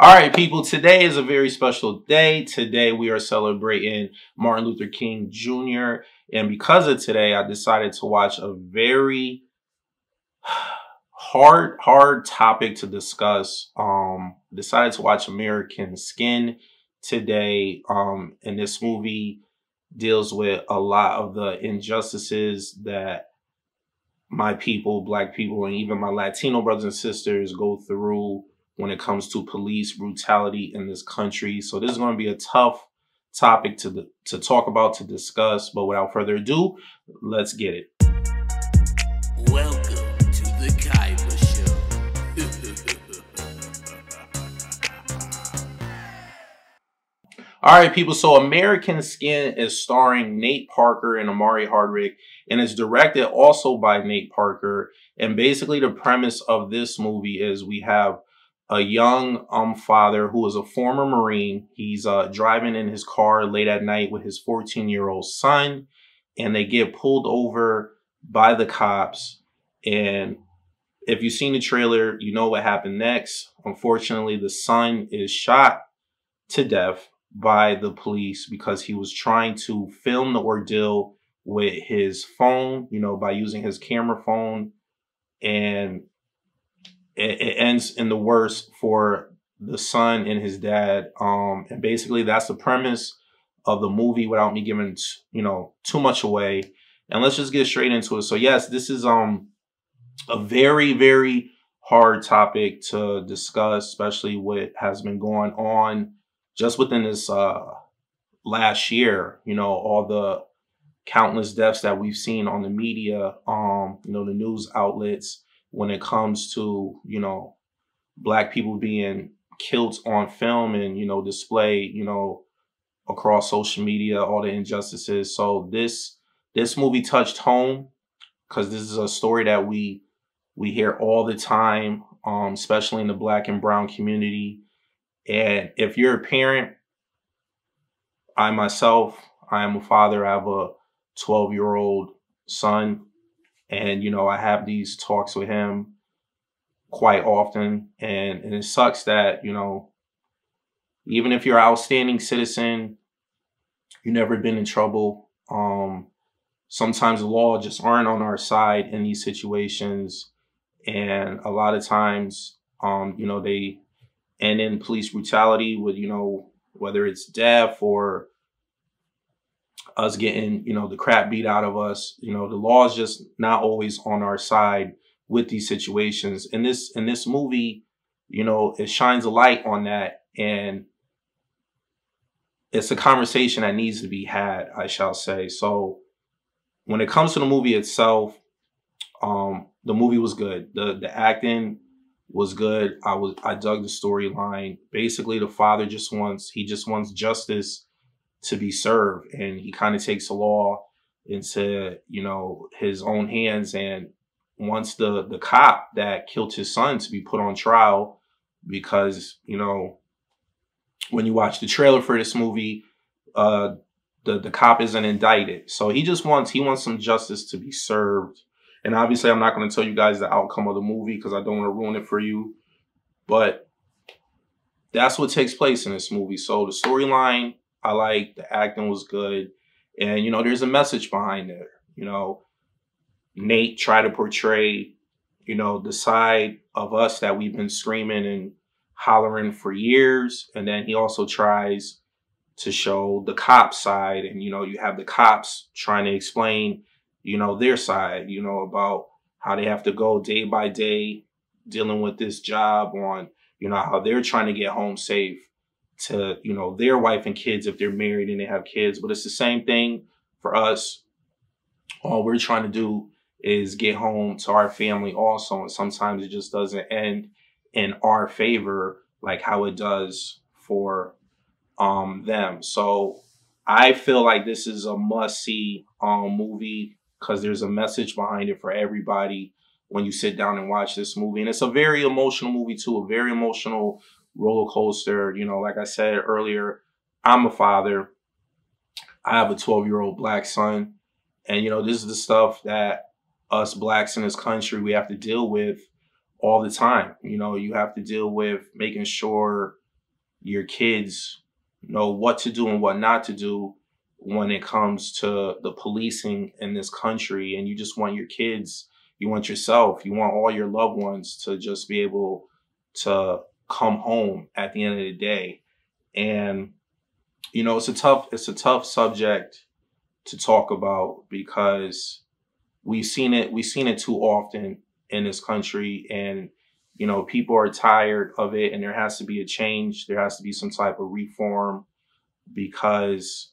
All right, people, today is a very special day. Today we are celebrating Martin Luther King Jr. And because of today, I decided to watch a very hard topic to discuss. Decided to watch American Skin today. And this movie deals with a lot of the injustices that my people, Black people, and even my Latino brothers and sisters go through when it comes to police brutality in this country. So this is going to be a tough topic to talk about, to discuss. But without further ado, let's get it. Welcome to the Kaiba Show. All right, people. So American Skin is starring Nate Parker and Amari Hardwick, and it's directed also by Nate Parker. And basically the premise of this movie is we have a young father who is a former Marine. He's driving in his car late at night with his 14-year-old son, and they get pulled over by the cops. And if you've seen the trailer, you know what happened next. Unfortunately, the son is shot to death by the police because he was trying to film the ordeal with his phone, by using his camera phone. And it ends in the worst for the son and his dad. And basically that's the premise of the movie without me giving, too much away. And let's just get straight into it. So yes, this is a very, very hard topic to discuss, especially what has been going on just within this last year. All the countless deaths that we've seen on the media, the news outlets, when it comes to, Black people being killed on film and, displayed, across social media, all the injustices. So this movie touched home because this is a story that we hear all the time, especially in the Black and brown community. And if you're a parent, I am a father. I have a 12-year-old son. And, I have these talks with him quite often. And it sucks that, even if you're an outstanding citizen, you've never been in trouble. Sometimes the law just aren't on our side in these situations. And a lot of times, they end in police brutality with, whether it's death or us getting, the crap beat out of us. The law is just not always on our side with these situations. In this movie, it shines a light on that. And it's a conversation that needs to be had, I shall say. So when it comes to the movie itself, the movie was good. The acting was good. I dug the storyline. Basically, the father just wants justice to be served, and he kind of takes the law into his own hands and wants the cop that killed his son to be put on trial because when you watch the trailer for this movie, the cop isn't indicted. So he wants some justice to be served. And obviously I'm not going to tell you guys the outcome of the movie because I don't want to ruin it for you, but that's what takes place in this movie. So the storyline I like, the acting was good. And, there's a message behind it. Nate tried to portray, the side of us that we've been screaming and hollering for years. And then he also tries to show the cop side. And, you have the cops trying to explain, their side, about how they have to go day by day dealing with this job on, how they're trying to get home safe to, their wife and kids if they're married and they have kids. But it's the same thing for us. All we're trying to do is get home to our family also. And sometimes it just doesn't end in our favor like how it does for them. So I feel like this is a must-see movie because there's a message behind it for everybody when you sit down and watch this movie. And it's a very emotional movie too, a very emotional roller coaster. Like I said earlier, I'm a father. I have a 12-year-old Black son. And, this is the stuff that us Blacks in this country, we have to deal with all the time. You have to deal with making sure your kids know what to do and what not to do when it comes to the policing in this country. And you just want your kids, you want yourself, you want all your loved ones to just be able to come home at the end of the day. And, you know, it's a tough subject to talk about because we've seen it too often in this country. And, you know, people are tired of it, and there has to be a change. There has to be some type of reform, because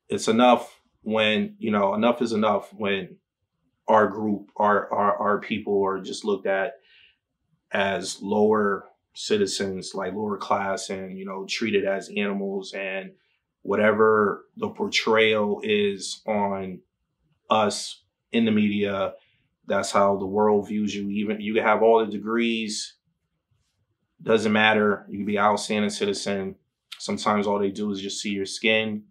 it's enough when, you know, enough is enough when our group, our people are just looked at as lower citizens, like lower class, and, you know, treated as animals. And whatever the portrayal is on us in the media, that's how the world views you. Even you can have all the degrees, doesn't matter. You can be an outstanding citizen. Sometimes all they do is just see your skin,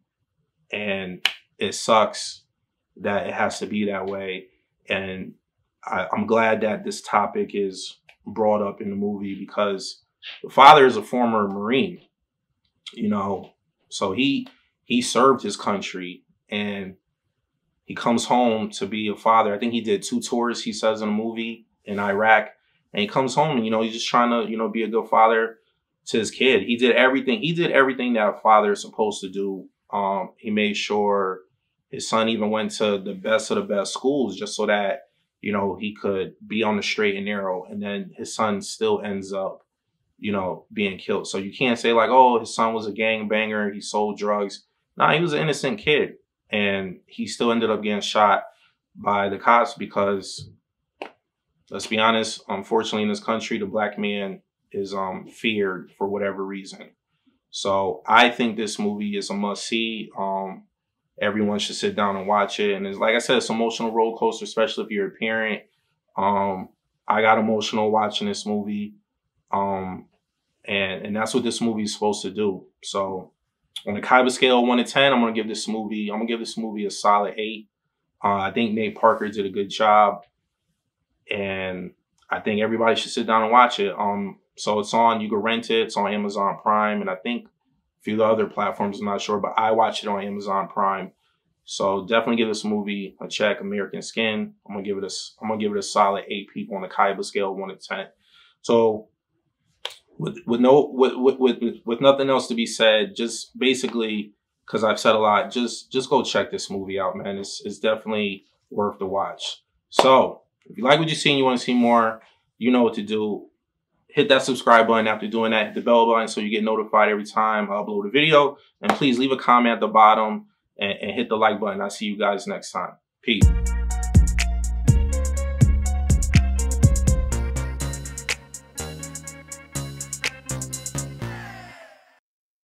and it sucks that it has to be that way. And I'm glad that this topic is brought up in the movie, because the father is a former Marine, you know, so he served his country, and he comes home to be a father. I think he did 2 tours, he says in the movie, in Iraq. And he comes home and, you know, he's just trying to, you know, be a good father to his kid. He did everything that a father is supposed to do. He made sure his son even went to the best of the best schools, just so that, you know, he could be on the straight and narrow. And then his son still ends up, you know, being killed. So you can't say like, oh, his son was a gangbanger, he sold drugs. Nah, he was an innocent kid. And he still ended up getting shot by the cops because, let's be honest, unfortunately in this country, the black man is feared for whatever reason. So I think this movie is a must-see. Everyone should sit down and watch it. And it's, like I said, it's an emotional roller coaster, especially if you're a parent. I got emotional watching this movie. And that's what this movie is supposed to do. So on a Kaiba scale of 1 to 10, I'm gonna give this movie a solid 8. I think Nate Parker did a good job, and I think everybody should sit down and watch it. So it's on, you can rent it. It's on Amazon Prime, and I think a few other platforms, I'm not sure, but I watched it on Amazon Prime. So definitely give this movie a check. American Skin. I'm gonna give it a solid 8 people on the Kaiba scale of 1 to 10. So with nothing else to be said, just basically, because I've said a lot, just go check this movie out, man. It's definitely worth the watch. So if you like what you see and you want to see more, you know what to do. Hit that subscribe button. After doing that, hit the bell button so you get notified every time I upload a video. And please leave a comment at the bottom and hit the like button. I'll see you guys next time. Peace.